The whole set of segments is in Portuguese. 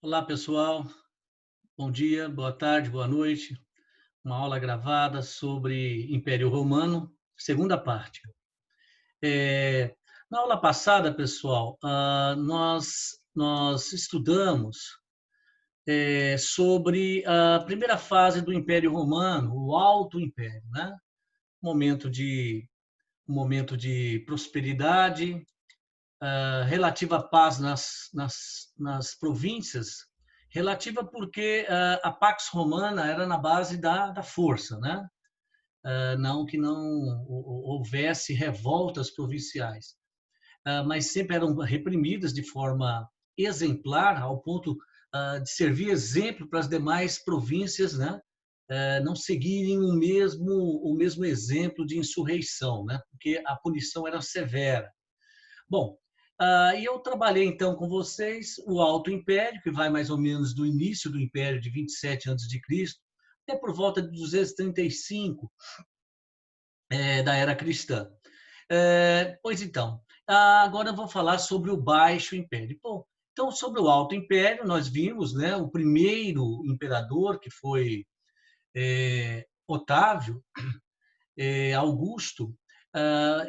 Olá, pessoal. Bom dia, boa tarde, boa noite. Uma aula gravada sobre Império Romano, segunda parte. É, Na aula passada, pessoal, nós estudamos sobre a primeira fase do Império Romano, o Alto Império, né? Momento de, um momento de prosperidade, relativa paz nas províncias, relativa porque a Pax Romana era na base da força, né? Não que não houvesse revoltas provinciais, mas sempre eram reprimidas de forma exemplar, ao ponto de servir exemplo para as demais províncias, né? Não seguirem o mesmo exemplo de insurreição, né? Porque a punição era severa. Bom, e eu trabalhei então com vocês o Alto Império, que vai mais ou menos do início do Império de 27 a.C., até por volta de 235 da Era Cristã. Pois então, agora eu vou falar sobre o Baixo Império. Bom, então, sobre o Alto Império, nós vimos, né, o primeiro imperador, que foi Otávio, Augusto,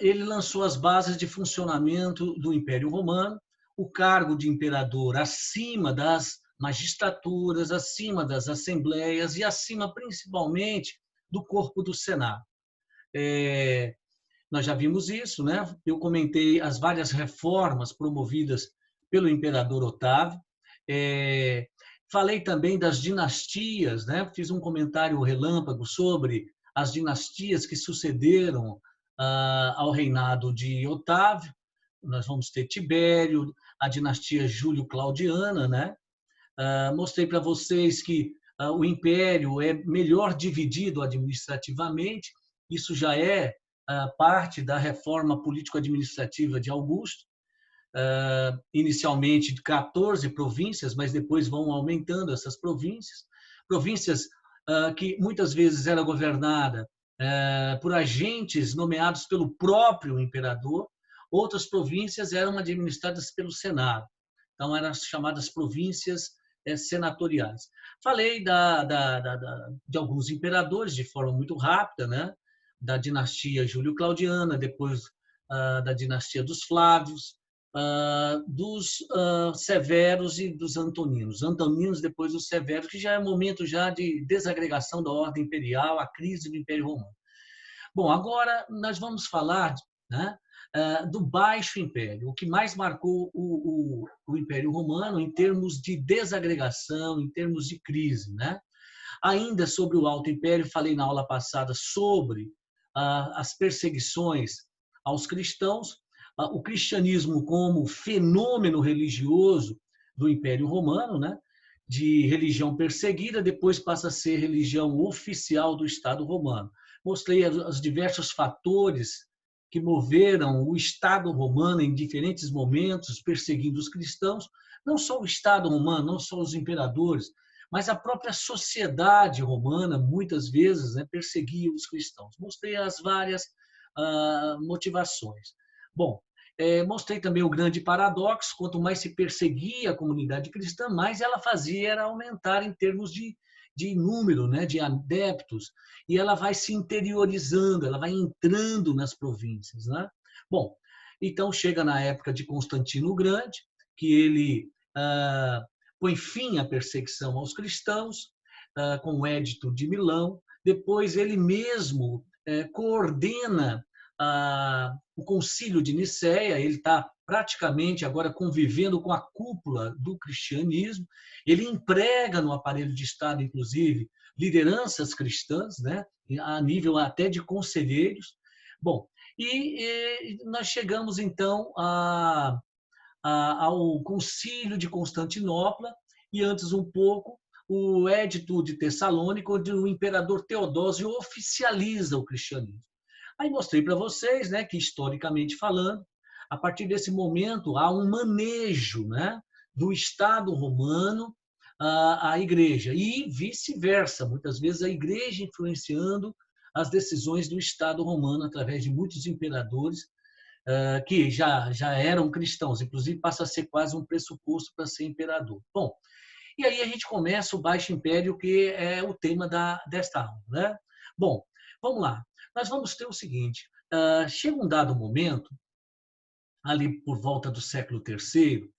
ele lançou as bases de funcionamento do Império Romano, o cargo de imperador acima das magistraturas, acima das assembleias e acima, principalmente, do corpo do Senado. Nós já vimos isso, né? Eu comentei as várias reformas promovidas pelo imperador Otávio. É, Falei também das dinastias, né? Fiz um comentário relâmpago sobre as dinastias que sucederam ao reinado de Otávio. Nós vamos ter Tibério, a dinastia Júlio-Claudiana, né? Mostrei para vocês que o império é melhor dividido administrativamente. Isso já é parte da reforma político-administrativa de Augusto, inicialmente de 14 províncias, mas depois vão aumentando essas províncias. Províncias que muitas vezes era governada por agentes nomeados pelo próprio imperador, outras províncias eram administradas pelo Senado. Então, eram as chamadas províncias senatoriais. Falei de alguns imperadores de forma muito rápida, né? Da dinastia Júlio-Claudiana, depois da dinastia dos Flávios, dos Severos e dos Antoninos. Antoninos, depois dos Severos, que já é momento já de desagregação da ordem imperial, a crise do Império Romano. Bom, agora nós vamos falar, né, do Baixo Império, o que mais marcou o Império Romano em termos de desagregação, em termos de crise, né? Ainda sobre o Alto Império, falei na aula passada sobre as perseguições aos cristãos, o cristianismo como fenômeno religioso do Império Romano, né? De religião perseguida, depois passa a ser religião oficial do Estado romano. Mostrei os diversos fatores que moveram o Estado romano em diferentes momentos, perseguindo os cristãos, não só o Estado romano, não só os imperadores, mas a própria sociedade romana, muitas vezes, né, perseguia os cristãos. Mostrei as várias motivações. Bom, mostrei também o grande paradoxo: quanto mais se perseguia a comunidade cristã, mais ela fazia era aumentar em termos de número, né, de adeptos, e ela vai se interiorizando, ela vai entrando nas províncias, né? Bom, então chega na época de Constantino o Grande, que ele põe fim à perseguição aos cristãos, com o Édito de Milão. Depois ele mesmo coordena o Concílio de Nicéia. Ele está praticamente agora convivendo com a cúpula do cristianismo. Ele emprega no aparelho de Estado, inclusive, lideranças cristãs, né, a nível até de conselheiros. Bom, e nós chegamos então ao Concílio de Constantinopla e, antes um pouco, o Édito de Tessalônica, onde o imperador Teodósio oficializa o cristianismo. Aí mostrei para vocês, né, que, historicamente falando, a partir desse momento há um manejo, né, do Estado romano à Igreja, e vice-versa, muitas vezes a Igreja influenciando as decisões do Estado romano através de muitos imperadores que já eram cristãos, inclusive passa a ser quase um pressuposto para ser imperador. Bom, E aí a gente começa o Baixo Império, que é o tema desta aula, né? Bom, vamos lá. Nós vamos ter o seguinte, chega um dado momento, ali por volta do século III,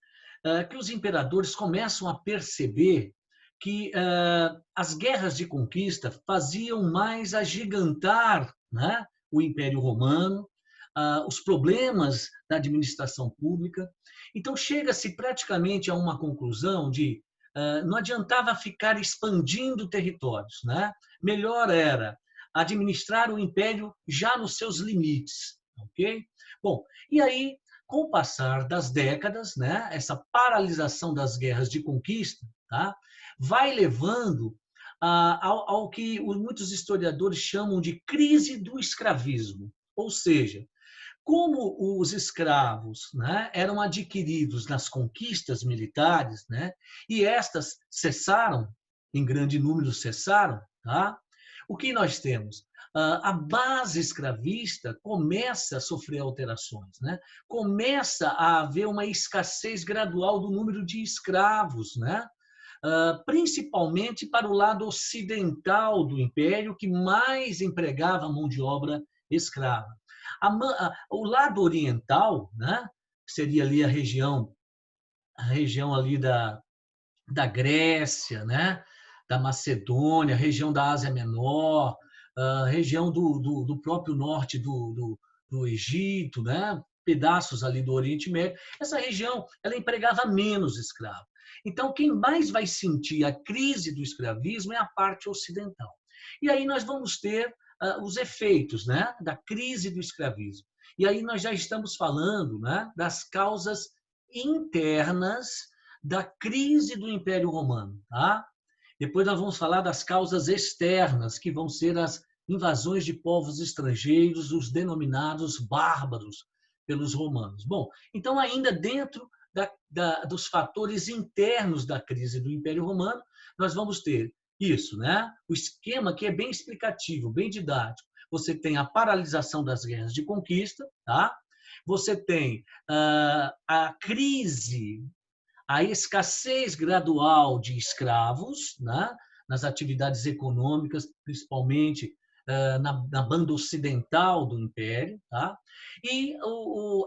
que os imperadores começam a perceber que as guerras de conquista faziam mais agigantar, né, o Império Romano, os problemas da administração pública. Então, chega-se praticamente a uma conclusão de não adiantava ficar expandindo territórios, né? Melhor era administrar o império já nos seus limites, ok? Bom, e aí, com o passar das décadas, né, essa paralisação das guerras de conquista, tá, vai levando ao que muitos historiadores chamam de crise do escravismo. Ou seja, como os escravos, né, eram adquiridos nas conquistas militares, né, e estas cessaram, em grande número cessaram, tá? O que nós temos? A base escravista começa a sofrer alterações, né? Começa a haver uma escassez gradual do número de escravos, né? Principalmente para o lado ocidental do império, que mais empregava mão de obra escrava. O lado oriental, né, que seria ali a região ali da Grécia, né, da Macedônia, a região da Ásia Menor, a região do próprio norte do Egito, né, pedaços ali do Oriente Médio. Essa região ela empregava menos escravos. Então, quem mais vai sentir a crise do escravismo é a parte ocidental. E aí nós vamos ter os efeitos, né, da crise do escravismo. E aí nós já estamos falando, né, das causas internas da crise do Império Romano. Tá? Depois nós vamos falar das causas externas, que vão ser as invasões de povos estrangeiros, os denominados bárbaros pelos romanos. Bom, então ainda dentro dos fatores internos da crise do Império Romano, nós vamos ter isso, né? O esquema que é bem explicativo, bem didático. Você tem a paralisação das guerras de conquista, tá? Você tem a crise, a escassez gradual de escravos, né? Nas atividades econômicas, principalmente na banda ocidental do Império, tá? E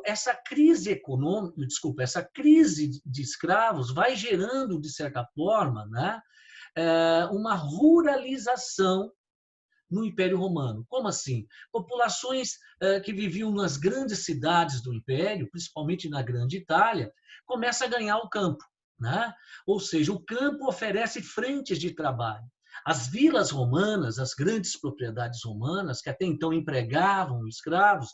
essa crise econômica, desculpa, essa crise de escravos vai gerando, de certa forma, né, uma ruralização no Império Romano. Como assim? Populações que viviam nas grandes cidades do Império, principalmente na Grande Itália, começam a ganhar o campo, né? Ou seja, o campo oferece frentes de trabalho. As vilas romanas, as grandes propriedades romanas, que até então empregavam escravos,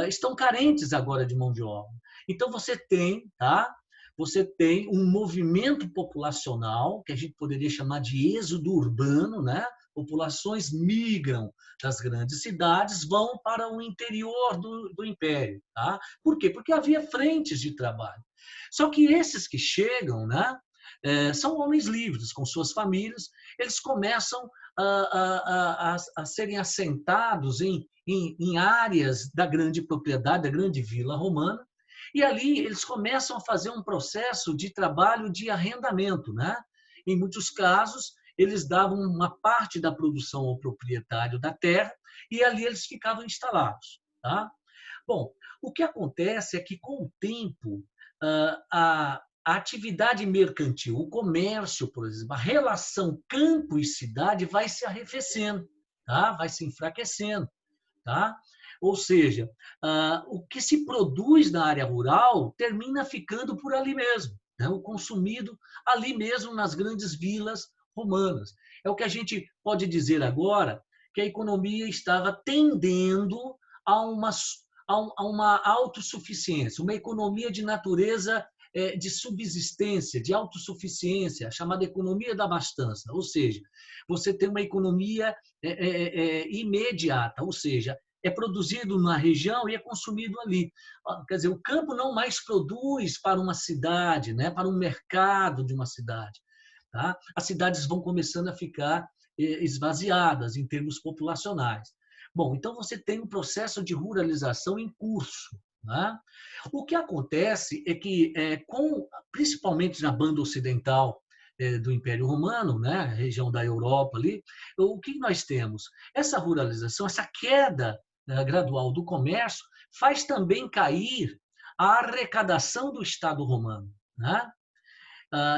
estão carentes agora de mão de obra. Então você tem, tá? Você tem um movimento populacional, que a gente poderia chamar de êxodo urbano, né? Populações migram das grandes cidades, vão para o interior do império. Tá? Por quê? Porque havia frentes de trabalho. Só que esses que chegam, né, são homens livres, com suas famílias, eles começam a serem assentados em áreas da grande propriedade, da grande vila romana, e ali eles começam a fazer um processo de trabalho de arrendamento. Né? Em muitos casos, eles davam uma parte da produção ao proprietário da terra e ali eles ficavam instalados. Tá? Bom, o que acontece é que, com o tempo, a atividade mercantil, o comércio, por exemplo, a relação campo e cidade vai se arrefecendo, tá? Vai se enfraquecendo. Tá? Ou seja, o que se produz na área rural termina ficando por ali mesmo, né? O consumido ali mesmo nas grandes vilas romanas. É o que a gente pode dizer agora, que a economia estava tendendo a uma autossuficiência, uma economia de natureza de subsistência, de autossuficiência, chamada economia da abastança. Ou seja, você tem uma economia imediata, ou seja, é produzido na região e é consumido ali. Quer dizer, o campo não mais produz para uma cidade, né, para um mercado de uma cidade. Tá? As cidades vão começando a ficar esvaziadas em termos populacionais. Bom, então você tem um processo de ruralização em curso. Né? O que acontece é que, principalmente na banda ocidental do Império Romano, né, a região da Europa ali, o que nós temos? Essa ruralização, essa queda gradual do comércio, faz também cair a arrecadação do Estado romano, né?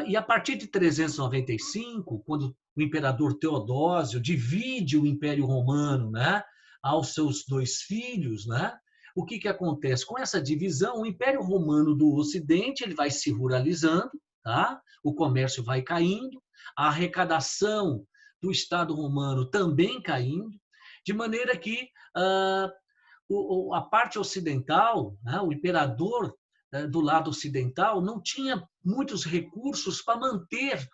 E a partir de 395, quando o imperador Teodósio divide o Império Romano, né, aos seus dois filhos, né, o que acontece? Com essa divisão, o Império Romano do Ocidente ele vai se ruralizando, tá? O comércio vai caindo, a arrecadação do Estado romano também caindo, de maneira que a parte ocidental, né, o imperador do lado ocidental não tinha muitos recursos para manter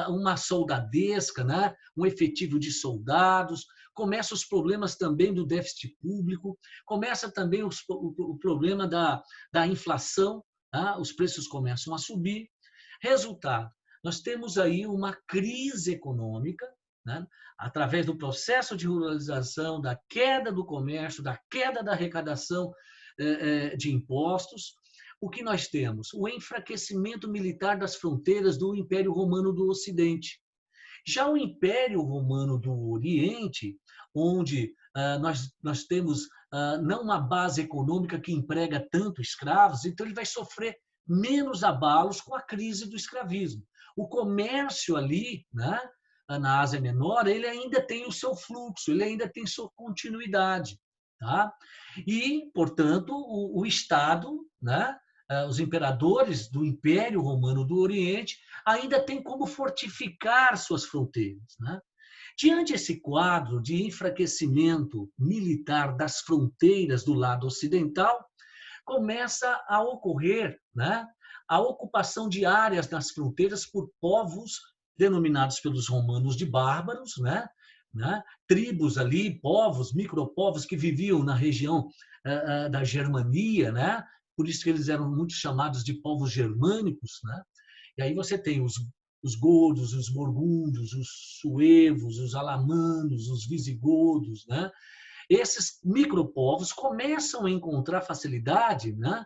uma soldadesca, né, um efetivo de soldados. Começam os problemas também do déficit público, começa também o problema da inflação, tá? Os preços começam a subir. Resultado, nós temos aí uma crise econômica, né? Através do processo de ruralização, da queda do comércio, da queda da arrecadação de impostos. O que nós temos? O enfraquecimento militar das fronteiras do Império Romano do Ocidente. Já o Império Romano do Oriente, onde nós temos não uma base econômica que emprega tanto escravos, então ele vai sofrer menos abalos com a crise do escravismo. O comércio ali, né, na Ásia Menor, ele ainda tem o seu fluxo, ele ainda tem sua continuidade. Tá? E, portanto, o Estado, né, os imperadores do Império Romano do Oriente, ainda têm como fortificar suas fronteiras. Né? Diante desse quadro de enfraquecimento militar das fronteiras do lado ocidental, começa a ocorrer, né, a ocupação de áreas nas fronteiras por povos denominados pelos romanos de bárbaros, né, tribos ali, povos, micropovos que viviam na região da Germania, né, por isso que eles eram muito chamados de povos germânicos, né? E aí você tem os godos, os burgúndios, os suevos, os alamanos, os visigodos, né? Esses micropovos começam a encontrar facilidade, né?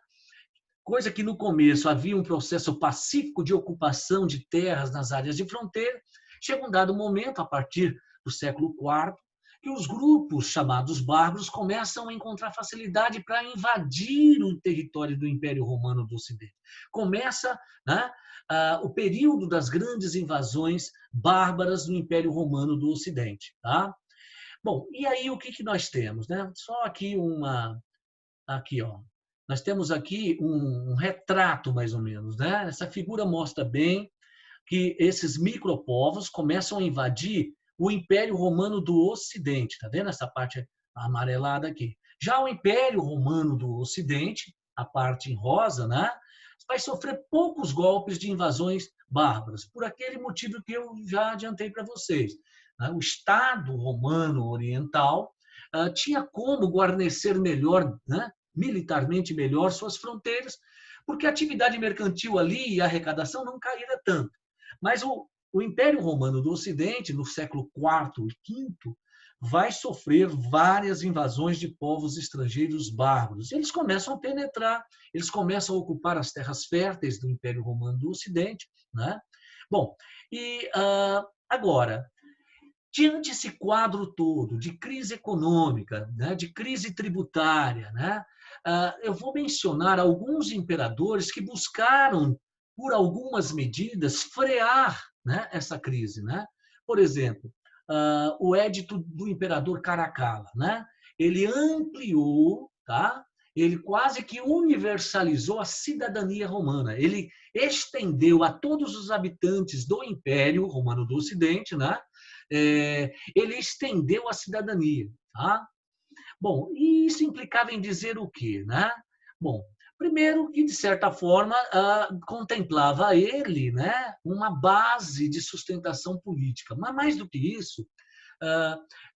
Coisa que no começo havia um processo pacífico de ocupação de terras nas áreas de fronteira, chega um dado momento, a partir do século IV, que os grupos chamados bárbaros começam a encontrar facilidade para invadir o território do Império Romano do Ocidente. Começa, né, o período das grandes invasões bárbaras do Império Romano do Ocidente. Tá? Bom, e aí o que nós temos? Né? Só aqui aqui, ó. Nós temos aqui um retrato, mais ou menos. Né? Essa figura mostra bem que esses micropovos começam a invadir o Império Romano do Ocidente. Está vendo essa parte amarelada aqui? Já o Império Romano do Ocidente, a parte em rosa, né, vai sofrer poucos golpes de invasões bárbaras, por aquele motivo que eu já adiantei para vocês. O Estado romano oriental tinha como guarnecer melhor, né, militarmente melhor, suas fronteiras, porque a atividade mercantil ali e a arrecadação não caíra tanto. Mas o Império Romano do Ocidente, no século IV e V, vai sofrer várias invasões de povos estrangeiros bárbaros. Eles começam a penetrar, eles começam a ocupar as terras férteis do Império Romano do Ocidente. Né? Bom, e agora, diante desse quadro todo de crise econômica, né, de crise tributária, né, eu vou mencionar alguns imperadores que buscaram, por algumas medidas, frear, né, essa crise. Né? Por exemplo, o édito do imperador Caracalla. Né? Ele ampliou, tá? Ele quase que universalizou a cidadania romana. Ele estendeu a todos os habitantes do Império Romano do Ocidente, né? Ele estendeu a cidadania. Tá? Bom, e isso implicava em dizer o quê? Né? Bom, primeiro que, de certa forma, contemplava ele, né, uma base de sustentação política. Mas, mais do que isso,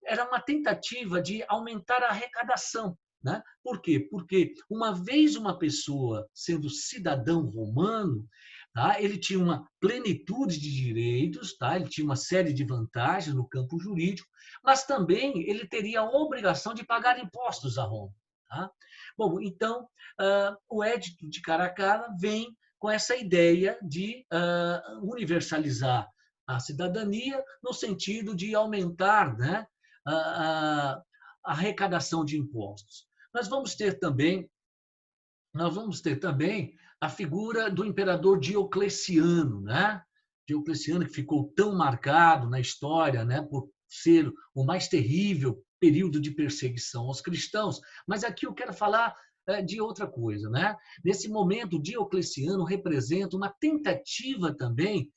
era uma tentativa de aumentar a arrecadação. Né? Por quê? Porque, uma vez uma pessoa sendo cidadão romano, tá, ele tinha uma plenitude de direitos, tá? Ele tinha uma série de vantagens no campo jurídico, mas também ele teria a obrigação de pagar impostos a Roma. Tá? Bom, então, o Édito de Caracalla vem com essa ideia de universalizar a cidadania no sentido de aumentar, né, a arrecadação de impostos. Nós vamos ter também a figura do imperador Diocleciano, né? Diocleciano, que ficou tão marcado na história, né, por ser o mais terrível período de perseguição aos cristãos. Mas aqui eu quero falar de outra coisa, né? Nesse momento, Diocleciano representa uma tentativa também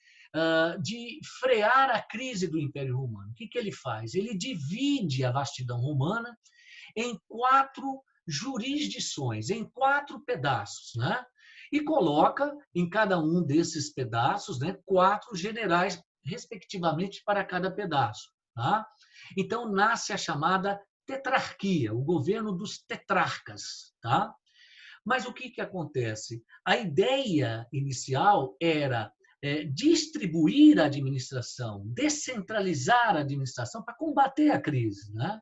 de frear a crise do Império Romano. O que ele faz? Ele divide a vastidão romana em 4 jurisdições, em 4 pedaços, né? E coloca em cada um desses pedaços, né, 4 generais, respectivamente, para cada pedaço. Tá? Então, nasce a chamada tetrarquia, o governo dos tetrarcas. Tá? Mas o que acontece? A ideia inicial era distribuir a administração, descentralizar a administração para combater a crise. Né?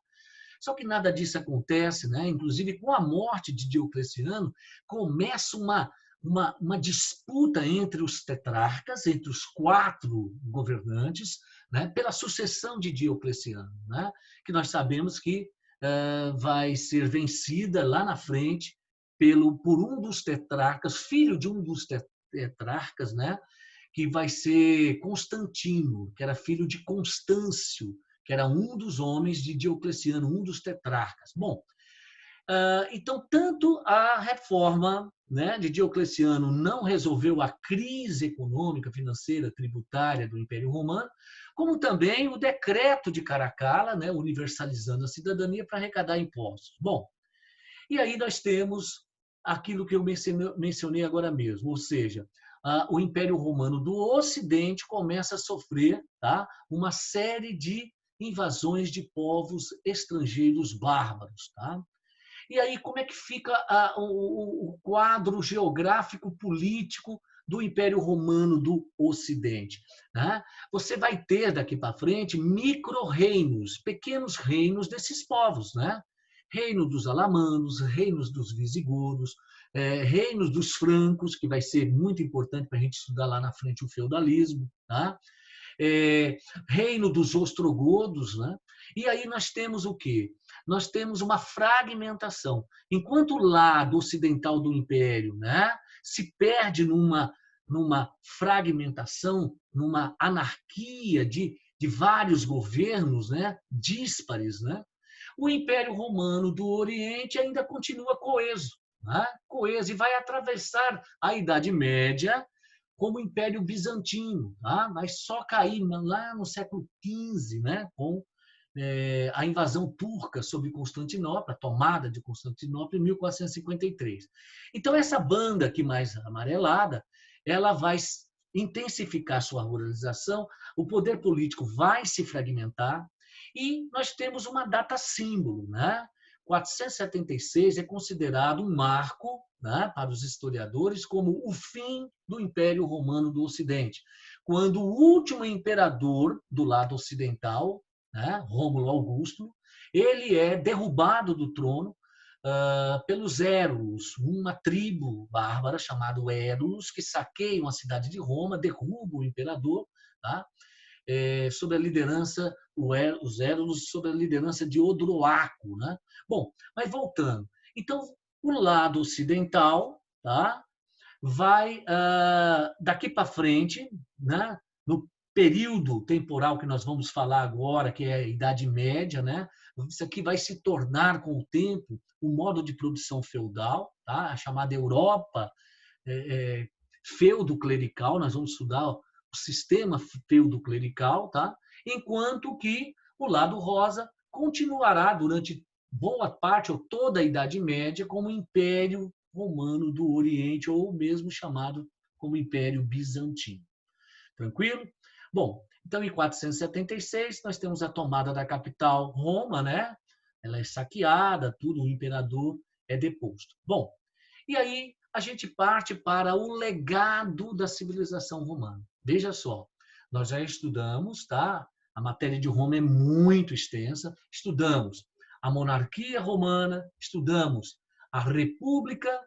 Só que nada disso acontece, né? Inclusive, com a morte de Diocleciano, começa uma disputa entre os tetrarcas, entre os 4 governantes, né? Pela sucessão de Diocleciano, né? Que nós sabemos que vai ser vencida lá na frente por um dos tetrarcas, filho de um dos tetrarcas, né? Que vai ser Constantino, que era filho de Constâncio, que era um dos homens de Diocleciano, um dos tetrarcas. Bom, então, tanto a reforma, né, de Diocleciano não resolveu a crise econômica, financeira, tributária do Império Romano, como também o decreto de Caracalla, né, universalizando a cidadania para arrecadar impostos. Bom, e aí nós temos aquilo que eu mencionei agora mesmo, ou seja, o Império Romano do Ocidente começa a sofrer, tá, uma série de invasões de povos estrangeiros bárbaros. Tá? E aí, como é que fica o quadro geográfico político do Império Romano do Ocidente? Né? Você vai ter, daqui para frente, micro-reinos, pequenos reinos desses povos. Né? Reino dos alamanos, reinos dos visigodos, reinos dos francos, que vai ser muito importante para a gente estudar lá na frente o feudalismo. Tá? Reino dos ostrogodos, né? E aí nós temos o quê? Nós temos uma fragmentação. Enquanto o lado ocidental do império, né, se perde numa fragmentação, numa anarquia de vários governos, né, díspares, né, o Império Romano do Oriente ainda continua coeso, né, coeso, e vai atravessar a Idade Média como o Império Bizantino, tá? Vai só cair lá no século XV, né? Com a invasão turca sobre Constantinopla, a tomada de Constantinopla em 1453. Então, essa banda aqui mais amarelada, ela vai intensificar sua ruralização, o poder político vai se fragmentar e nós temos uma data símbolo, né? 476 é considerado um marco, né, para os historiadores como o fim do Império Romano do Ocidente, quando o último imperador do lado ocidental, né, Rômulo Augusto, ele é derrubado do trono pelos Érulos, uma tribo bárbara chamada Érulos, que saqueiam a cidade de Roma, derrubam o imperador, tá? Sob a liderança, os Érulos, sob a liderança de Odroaco. Né? Bom, mas voltando. Então, o lado ocidental, tá, vai, daqui para frente, né, no período temporal que nós vamos falar agora, que é a Idade Média, né, isso aqui vai se tornar, com o tempo, um modo de produção feudal, tá, a chamada Europa feudo-clerical. Nós vamos estudar o sistema feudo-clerical, tá? Enquanto que o lado rosa continuará durante boa parte ou toda a Idade Média como Império Romano do Oriente, ou mesmo chamado como Império Bizantino. Tranquilo? Bom, então em 476 nós temos a tomada da capital, Roma, né? Ela é saqueada, tudo, o imperador é deposto. Bom, e aí a gente parte para o legado da civilização romana. Veja só, nós já estudamos, tá? A matéria de Roma é muito extensa. Estudamos a monarquia romana, estudamos a república,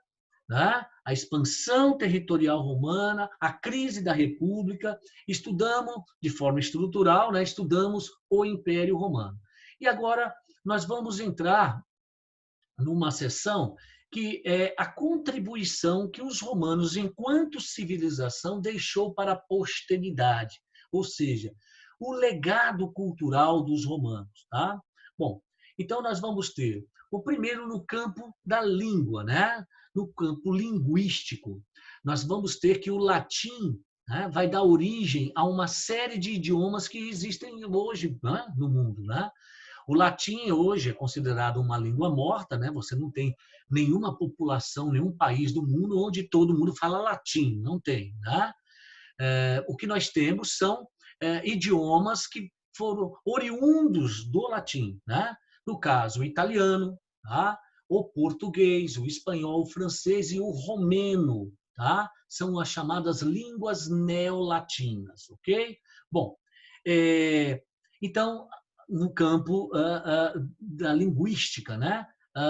né? A expansão territorial romana, a crise da República, estudamos de forma estrutural, né? Estudamos o Império Romano. E agora nós vamos entrar numa seção que é a contribuição que os romanos, enquanto civilização, deixou para a posteridade, ou seja, o legado cultural dos romanos, tá? Bom, então nós vamos ter o primeiro no campo da língua, né? No campo linguístico. Nós vamos ter que o latim, né, vai dar origem a uma série de idiomas que existem hoje, né, no mundo, né? O latim hoje é considerado uma língua morta, né? Você não tem nenhuma população, nenhum país do mundo onde todo mundo fala latim, não tem, né? O que nós temos são idiomas que foram oriundos do latim, né? No caso, o italiano, tá? O português, o espanhol, o francês e o romeno, tá? São as chamadas línguas neolatinas, ok? Bom, então, no campo da linguística, né?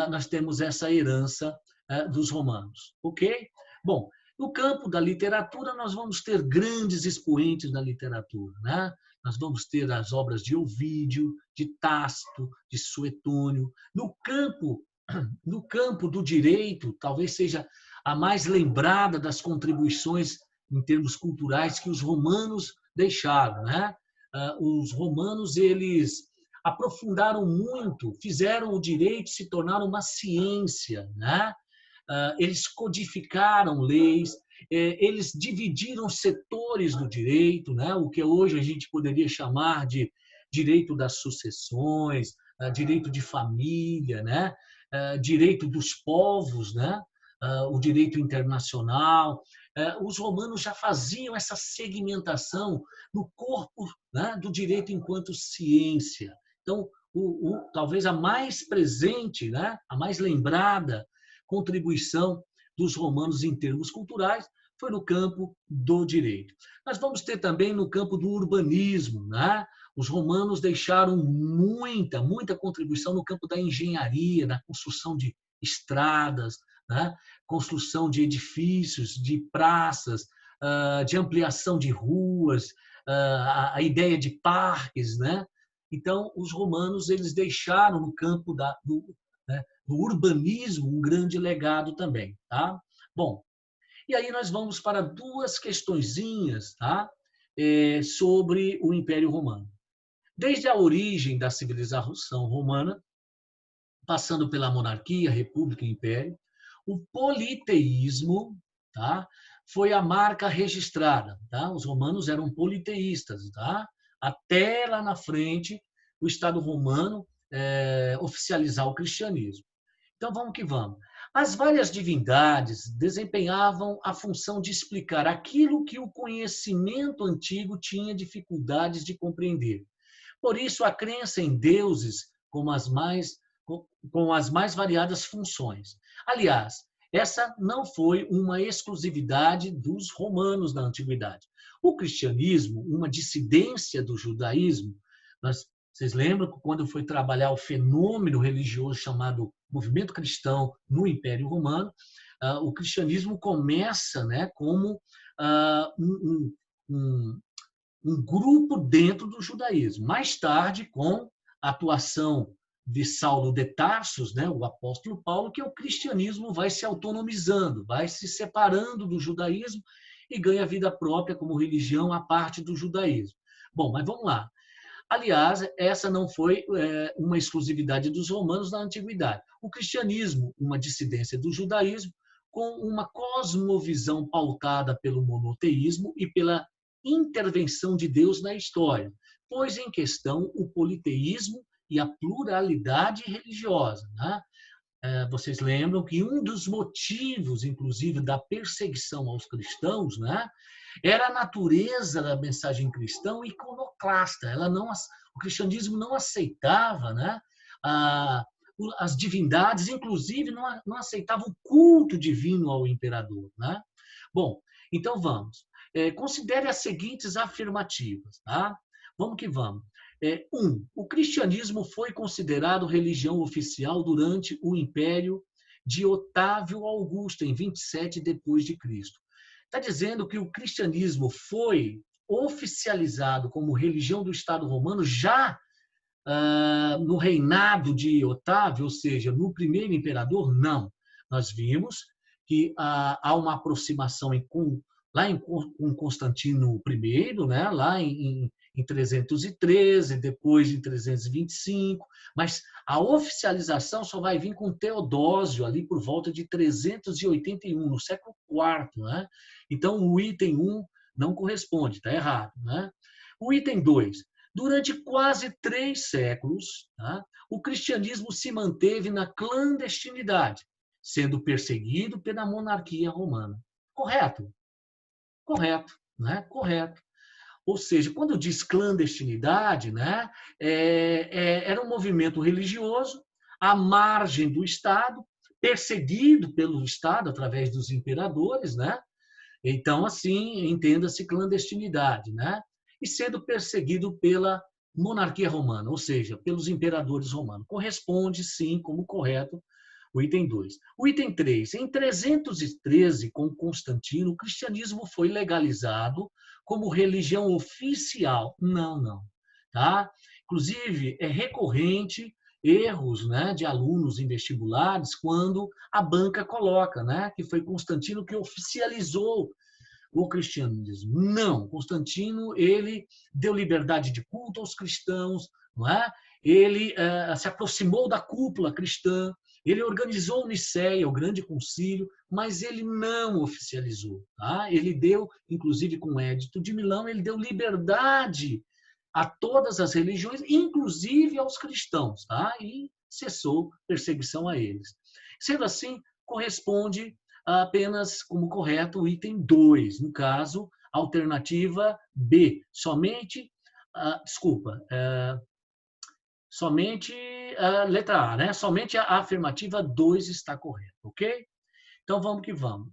Nós temos essa herança dos romanos, ok? Bom, no campo da literatura, nós vamos ter grandes expoentes da literatura, né? Nós vamos ter as obras de Ovídio, de Tácito, de Suetônio. No campo do direito, talvez seja a mais lembrada das contribuições em termos culturais que os romanos deixaram, né? Os romanos, eles aprofundaram muito, fizeram o direito se tornar uma ciência, né? Eles codificaram leis, eles dividiram setores do direito, né? O que hoje a gente poderia chamar de direito das sucessões, direito de família, né? Direito dos povos, né? O direito internacional. Os romanos já faziam essa segmentação no corpo, né, do direito enquanto ciência. Então, talvez a mais presente, né, a mais lembrada contribuição dos romanos em termos culturais foi no campo do direito. Nós vamos ter também no campo do urbanismo, né? Os romanos deixaram muita contribuição no campo da engenharia, na construção de estradas, né? Construção de edifícios, de praças, de ampliação de ruas, a ideia de parques, né? Então, os romanos, eles deixaram no campo do urbanismo um grande legado também, tá? Bom, e aí nós vamos para duas questõezinhas, tá? Sobre o Império Romano. Desde a origem da civilização romana, passando pela monarquia, república e império, o politeísmo, tá? Foi a marca registrada, tá? Os romanos eram politeístas, tá? Até lá na frente, o Estado romano oficializar o cristianismo. Então, vamos que vamos. As várias divindades desempenhavam a função de explicar aquilo que o conhecimento antigo tinha dificuldades de compreender. Por isso, a crença em deuses com as mais variadas funções. Aliás, essa não foi uma exclusividade dos romanos da antiguidade. O cristianismo, uma dissidência do judaísmo, vocês lembram que quando foi trabalhar o fenômeno religioso chamado movimento cristão no Império Romano, o cristianismo começa, né, como um grupo dentro do judaísmo. Mais tarde, com a atuação de Saulo de Tarsus, né, o apóstolo Paulo, que o cristianismo vai se autonomizando, vai se separando do judaísmo e ganha vida própria como religião à parte do judaísmo. Bom, mas vamos lá. Aliás, essa não foi uma exclusividade dos romanos na antiguidade. O cristianismo, uma dissidência do judaísmo, com uma cosmovisão pautada pelo monoteísmo e pela intervenção de Deus na história, pôs em questão o politeísmo e a pluralidade religiosa, né? Vocês lembram que um dos motivos, inclusive, da perseguição aos cristãos, né, era a natureza da mensagem cristã iconoclasta. O cristianismo não aceitava, né, as divindades, inclusive não aceitava o culto divino ao imperador, né? Bom, então vamos. Considere as seguintes afirmativas, tá? Vamos que vamos. O cristianismo foi considerado religião oficial durante o Império de Otávio Augusto, em 27 depois de Cristo. Está dizendo que o cristianismo foi oficializado como religião do Estado romano já no reinado de Otávio, ou seja, no primeiro imperador? Não. Nós vimos que há uma aproximação lá em Constantino I, né? Lá em 313, depois em 325, mas a oficialização só vai vir com Teodósio, ali por volta de 381, no século IV. Né? Então, o item 1 não corresponde, está errado. Né? O item 2, durante quase 3 séculos, tá? O cristianismo se manteve na clandestinidade, sendo perseguido pela monarquia romana. Correto? Correto, né? Correto. Ou seja, quando diz clandestinidade, né, era um movimento religioso à margem do Estado, perseguido pelo Estado através dos imperadores, né? Então, assim, entenda-se clandestinidade, né? E sendo perseguido pela monarquia romana, ou seja, pelos imperadores romanos. Corresponde, sim, como correto, o item 2. O item 3. Em 313, com Constantino, o cristianismo foi legalizado como religião oficial. Não, não. Tá? Inclusive, é recorrente erros, né, de alunos em vestibulares quando a banca coloca, né, que foi Constantino que oficializou o cristianismo. Não, Constantino, ele deu liberdade de culto aos cristãos, não é? Ele se aproximou da cúpula cristã, ele organizou o Nicéia, o grande concílio, mas ele não oficializou. Tá? Ele deu, inclusive com o Édito de Milão, ele deu liberdade a todas as religiões, inclusive aos cristãos, tá? E cessou perseguição a eles. Sendo assim, corresponde apenas como correto o item 2, no caso, alternativa B, somente, somente a letra A, né? Somente a afirmativa 2 está correta, ok? Então vamos que vamos.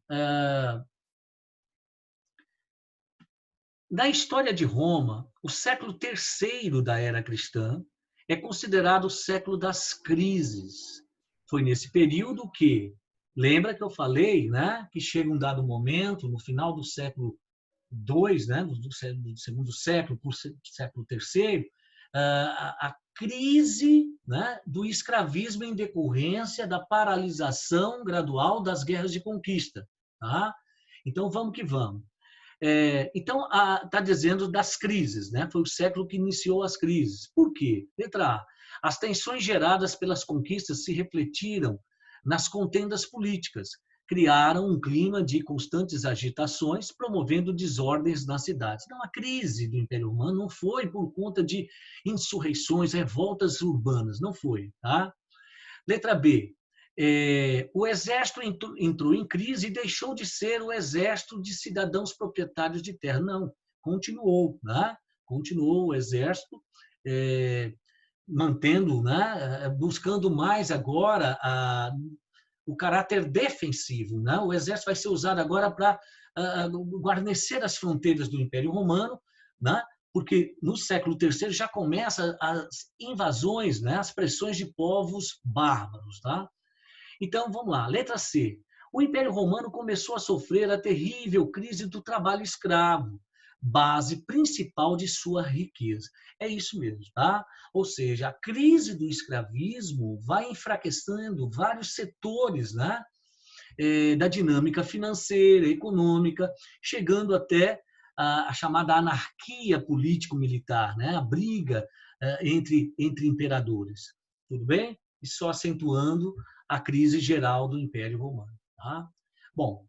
Na história de Roma, o século III da era cristã é considerado o século das crises. Foi nesse período que, lembra que eu falei, né, que chega um dado momento, no final do século II, né, do segundo século, por século III, a crise, né, do escravismo em decorrência da paralisação gradual das guerras de conquista. Tá? Então, vamos que vamos. Então, está dizendo das crises, né? Foi o século que iniciou as crises. Por quê? Letra A. As tensões geradas pelas conquistas se refletiram nas contendas políticas, criaram um clima de constantes agitações, promovendo desordens nas cidades. Então, a crise do Império Romano não foi por conta de insurreições, revoltas urbanas, não foi. Tá? Letra B. O exército entrou em crise e deixou de ser o exército de cidadãos proprietários de terra. Não, continuou. Né? Continuou o exército, mantendo, né? Buscando mais agora o caráter defensivo. Né? O exército vai ser usado agora para guarnecer as fronteiras do Império Romano, né? Porque no século III já começam as invasões, né? As pressões de povos bárbaros. Tá? Então, vamos lá. Letra C. O Império Romano começou a sofrer a terrível crise do trabalho escravo, base principal de sua riqueza. É isso mesmo, tá? Ou seja, a crise do escravismo vai enfraquecendo vários setores, né? Da dinâmica financeira, econômica, chegando até a chamada anarquia político-militar, né? A briga entre imperadores. Tudo bem? E só acentuando a crise geral do Império Romano. Tá? Bom,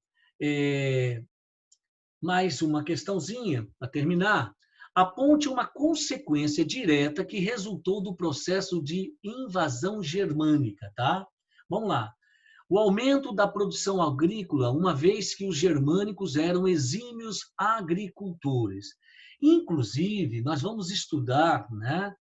mais uma questãozinha para terminar. Aponte uma consequência direta que resultou do processo de invasão germânica. Tá? Vamos lá. O aumento da produção agrícola, uma vez que os germânicos eram exímios agricultores. Inclusive, nós vamos estudar, né,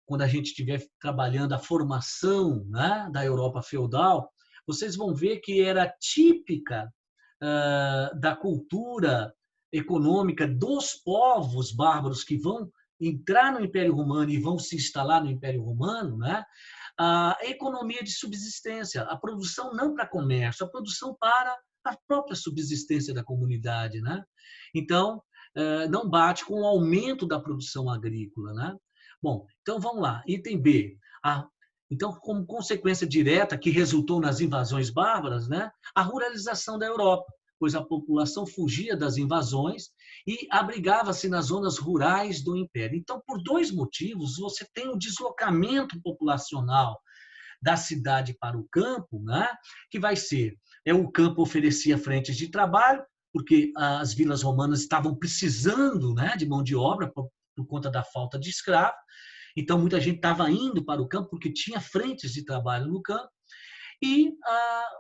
quando a gente estiver trabalhando a formação, né, da Europa feudal, vocês vão ver que era típica da cultura econômica dos povos bárbaros que vão entrar no Império Romano e vão se instalar no Império Romano, né, a economia de subsistência, a produção não para comércio, a produção para a própria subsistência da comunidade, né? Então, não bate com o aumento da produção agrícola, né? Bom, então vamos lá. Item B. Então, como consequência direta que resultou nas invasões bárbaras, né? A ruralização da Europa, pois a população fugia das invasões e abrigava-se nas zonas rurais do Império. Então, por dois motivos, você tem o deslocamento populacional da cidade para o campo, né? Que vai ser, o campo oferecia frentes de trabalho, porque as vilas romanas estavam precisando, né, de mão de obra por conta da falta de escravo. Então, muita gente estava indo para o campo porque tinha frentes de trabalho no campo. E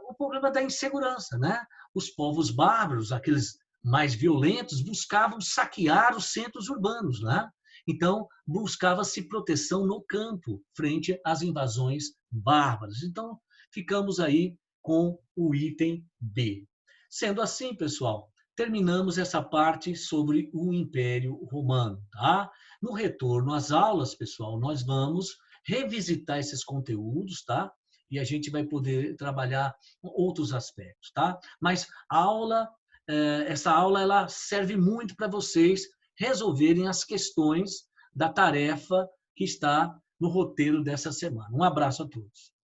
o problema da insegurança, né? Os povos bárbaros, aqueles mais violentos, buscavam saquear os centros urbanos, né? Então, buscava-se proteção no campo, frente às invasões bárbaras. Então, ficamos aí com o item B. Sendo assim, pessoal, terminamos essa parte sobre o Império Romano, tá? No retorno às aulas, pessoal, nós vamos revisitar esses conteúdos, tá? E a gente vai poder trabalhar outros aspectos, tá? Mas essa aula ela serve muito para vocês resolverem as questões da tarefa que está no roteiro dessa semana. Um abraço a todos.